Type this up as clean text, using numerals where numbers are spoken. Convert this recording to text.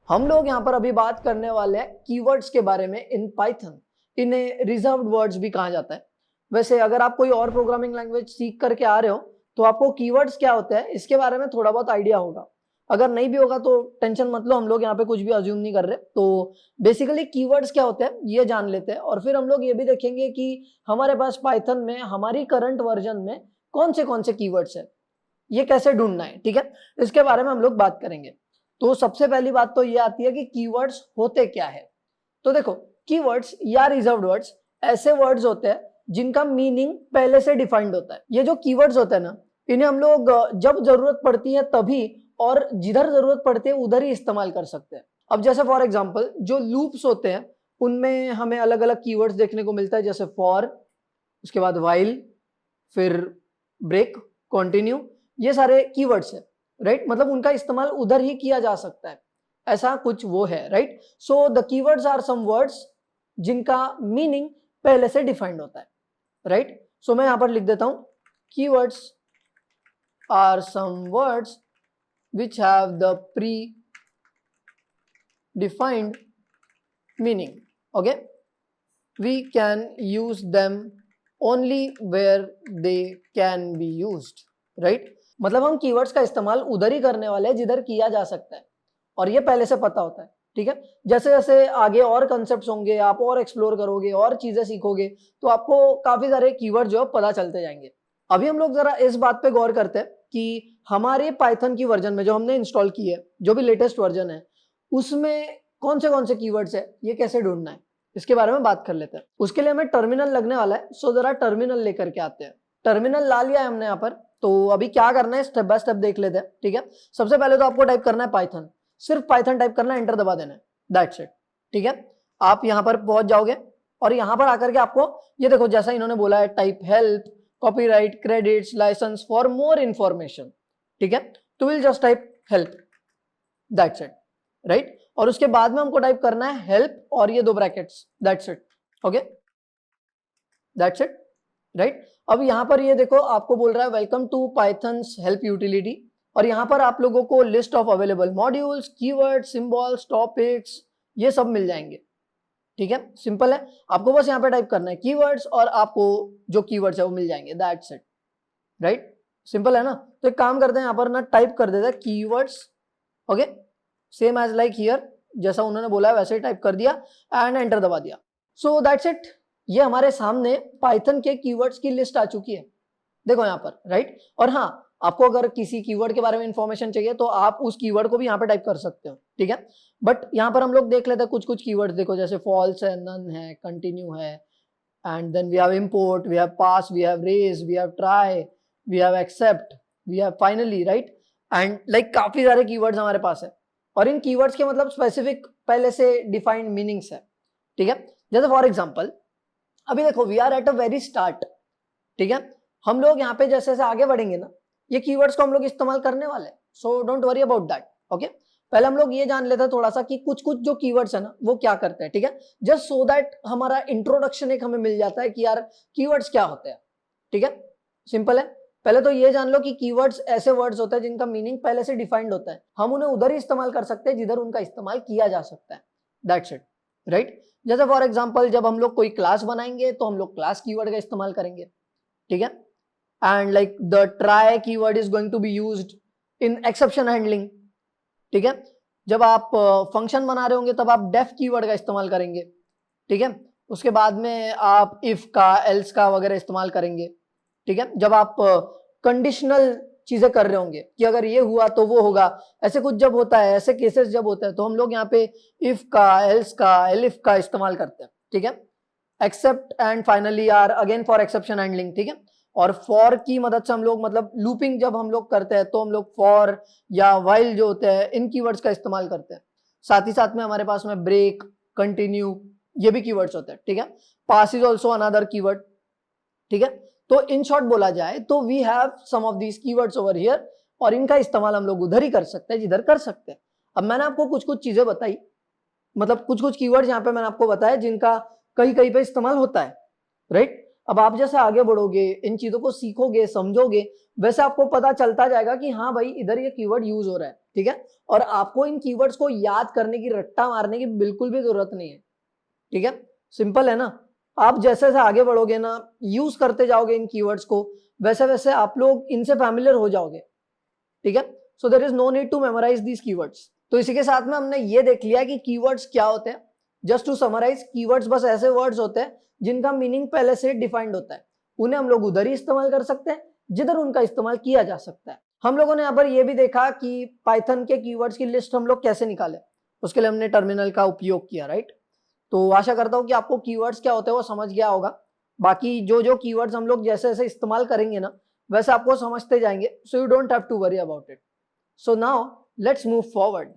हम लोग यहाँ पर अभी बात करने वाले हैं कीवर्ड्स के बारे में इन पाइथन। इन्हें रिजर्व्ड वर्ड्स भी कहा जाता है। वैसे अगर आप कोई और प्रोग्रामिंग लैंग्वेज सीख करके आ रहे हो तो आपको कीवर्ड्स क्या होते हैं इसके बारे में थोड़ा बहुत आइडिया होगा। अगर नहीं भी होगा तो टेंशन मत लो, हम लोग यहाँ पे कुछ भी अज्यूम नहीं कर रहे। तो बेसिकली कीवर्ड्स क्या होते हैं ये जान लेते हैं और फिर हम लोग ये भी देखेंगे कि हमारे पास पाइथन में हमारी करंट वर्जन में कौन से कीवर्ड्स है, ये कैसे ढूंढना है। ठीक है, इसके बारे में हम लोग बात करेंगे। तो सबसे पहली बात तो ये आती है कि कीवर्ड्स होते क्या है। तो देखो, कीवर्ड्स या रिजर्व्ड वर्ड्स ऐसे वर्ड्स होते हैं जिनका मीनिंग पहले से डिफाइंड होता है। ये जो कीवर्ड्स होते हैं ना, इन्हें हम लोग जब जरूरत पड़ती है तभी और जिधर जरूरत पड़ती है उधर ही इस्तेमाल कर सकते हैं। अब जैसे फॉर एग्जांपल जो लूप्स होते हैं उनमें हमें अलग अलग कीवर्ड्स देखने को मिलता है, जैसे फॉर, उसके बाद व्हाइल, फिर ब्रेक, कंटिन्यू, ये सारे कीवर्ड्स है। राइट, मतलब उनका इस्तेमाल उधर ही किया जा सकता है, ऐसा कुछ वो है। Right, so the keywords are some words जिनका मीनिंग पहले से डिफाइंड होता है। राइट, सो मैं यहां पर लिख देता हूं, keywords are some words which have the pre-defined meaning. Okay, we can use them only where they can be used. Right, मतलब हम कीवर्ड्स का इस्तेमाल उधर ही करने वाले हैं जिधर किया जा सकता है और ये पहले से पता होता है। ठीक है, जैसे जैसे आगे और कंसेप्ट्स होंगे, आप और एक्सप्लोर करोगे और चीजें सीखोगे तो आपको काफी सारे कीवर्ड जो है पता चलते जाएंगे। अभी हम लोग जरा इस बात पे गौर करते हैं कि हमारे पाइथन की वर्जन में जो हमने इंस्टॉल की है, जो भी लेटेस्ट वर्जन है, उसमें कौन से कीवर्ड्स है, ये कैसे ढूंढना है, इसके बारे में बात कर लेते हैं। उसके लिए हमें टर्मिनल लगने वाला है, सो जरा टर्मिनल लेकर के आते हैं। टर्मिनल ला लिया है हमने यहाँ पर, तो अभी क्या करना है स्टेप बाय स्टेप देख लेते हैं। ठीक है, सबसे पहले तो आपको टाइप करना है पाइथन, सिर्फ पाइथन टाइप करना है, एंटर दबा देना है, दैट्स इट। ठीक है, आप यहाँ पर पहुंच जाओगे और यहाँ पर आकर के आपको ये देखो, जैसा इन्होंने बोला है, type help, copyright, credits, licence for more information. ठीक है, तो will just type help, that's it. Right, और उसके बाद में हमको टाइप करना है हेल्प और ये दो brackets, that's it. Okay, that's it. Right, अब यहां पर ये देखो आपको बोल रहा है welcome to Python's help utility, और यहां पर आप लोगों को list of available modules, keywords, symbols, topics, ये सब मिल जाएंगे। ठीक है, सिंपल है, आपको बस यहाँ पे टाइप करना है कीवर्ड्स और आपको जो कीवर्ड्स है वो मिल जाएंगे, दैट्स इट। राइट, सिंपल है ना। तो एक काम करते हैं, यहाँ पर ना टाइप कर देते हैं keywords. Okay, same as like here, जैसा उन्होंने बोला है वैसे ही टाइप कर दिया एंड एंटर दबा दिया। सो दैट्स इट, ये हमारे सामने पाइथन के कीवर्ड्स की लिस्ट आ चुकी है, देखो यहाँ पर। राइट, और हाँ, आपको अगर किसी कीवर्ड के बारे में इंफॉर्मेशन चाहिए तो आप उस कीवर्ड को भी यहाँ पे टाइप कर सकते हो। ठीक है, बट यहाँ पर हम लोग देख लेते हैं कुछ वर्ड्स। देखो, जैसे फॉल्स है, नन है, कंटिन्यू है, and then we have import, we have pass, we have raise, we have try, we have except, we have finally. Right, and like काफी सारे कीवर्ड्स हमारे पास है और इन कीवर्ड्स के मतलब स्पेसिफिक पहले से डिफाइंड मीनिंग्स है। ठीक है, जैसे फॉर एग्जाम्पल अभी देखो, we are at a very start. ठीक है, हम लोग यहाँ पे जैसे जैसे आगे बढ़ेंगे ना, ये कीवर्ड्स को हम लोग इस्तेमाल करने वाले हैं, so don't worry about that. Okay, पहले हम लोग ये जान लेते हैं थोड़ा सा कि कुछ जो कीवर्ड्स है ना वो क्या करते हैं। ठीक है, जस्ट सो दैट हमारा इंट्रोडक्शन एक हमें मिल जाता है कि यार कीवर्ड्स क्या होते हैं। ठीक है, सिंपल है, पहले तो ये जान लो कि कीवर्ड्स ऐसे वर्ड्स होते हैं जिनका मीनिंग पहले से डिफाइंड होता है, हम उन्हें उधर ही इस्तेमाल कर सकते हैं जिधर उनका इस्तेमाल किया जा सकता है, दैट्स इट। राइट, जैसे फॉर एग्जाम्पल जब हम लोग कोई क्लास बनाएंगे तो हम लोग क्लास कीवर्ड का इस्तेमाल करेंगे। ठीक है, and like the try keyword is going to be used in exception handling. ठीक है, जब आप फंक्शन बना रहे होंगे तब आप डेफ कीवर्ड का इस्तेमाल करेंगे। ठीक है, उसके बाद में आप इफ का, एल्स का वगैरह इस्तेमाल करेंगे। ठीक है, जब आप कंडीशनल चीजें कर रहे होंगे कि अगर ये हुआ तो वो होगा, ऐसे कुछ जब होता है, ऐसे केसेस जब होते हैं तो हम लोग यहाँ पे इफ का, एल्स का, एलिफ का इस्तेमाल करते हैं। ठीक है, except and finally are again for exception handling. ठीक है, और फॉर की मदद से हम लोग मतलब लूपिंग जब हम लोग करते हैं तो हम लोग फॉर या व्हाइल जो होते हैं इन कीवर्ड्स का इस्तेमाल करते हैं। साथ ही साथ में हमारे पास में ब्रेक, कंटिन्यू, ये भी कीवर्ड्स होते हैं। ठीक है, pass is also another keyword. ठीक है, तो इन शॉर्ट बोला जाए तो we have some of these keywords over here और इनका इस्तेमाल हम लोग उधर ही कर सकते हैं जिधर कर सकते हैं। अब मैंने आपको कुछ चीजें बताई, मतलब कुछ कीवर्ड्स यहाँ पे मैंने आपको बताया जिनका कहीं कहीं पे इस्तेमाल होता है। राइट, अब आप जैसे आगे बढ़ोगे, इन चीजों को सीखोगे, समझोगे, वैसे आपको पता चलता जाएगा कि हाँ भाई इधर ये कीवर्ड यूज हो रहा है, ठीक है। और आपको इन कीवर्ड्स को याद करने की, रट्टा मारने की बिल्कुल भी जरूरत नहीं है, ठीक है। सिंपल है ना। आप जैसे जैसे आगे बढ़ोगे ना, यूज करते जाओगे इन कीवर्ड्स को, वैसे वैसे आप लोग इनसे फैमिलियर हो जाओगे, ठीक है। So there is no need to memorise these keywords. तो इसी के साथ में हमने ये देख लिया कि कीवर्ड्स क्या होते हैं। जस्ट टू समराइज, कीवर्ड्स बस ऐसे वर्ड्स होते हैं जिनका मीनिंग पहले से डिफाइंड होता है, उन्हें हम लोग उधर ही इस्तेमाल कर सकते हैं जिधर उनका इस्तेमाल किया जा सकता है। हम लोगों ने यहाँ पर यह भी देखा कि पाइथन के कीवर्ड्स की लिस्ट हम लोग कैसे निकालें, उसके लिए हमने टर्मिनल का उपयोग किया, राइट। तो आशा करता हूँ कि आपको कीवर्ड्स क्या होते हैं वो समझ गया होगा। बाकी जो जो कीवर्ड्स हम लोग जैसे जैसे इस्तेमाल करेंगे ना, वैसे आपको समझते जाएंगे, so you don't have to worry about it. So now let's move forward.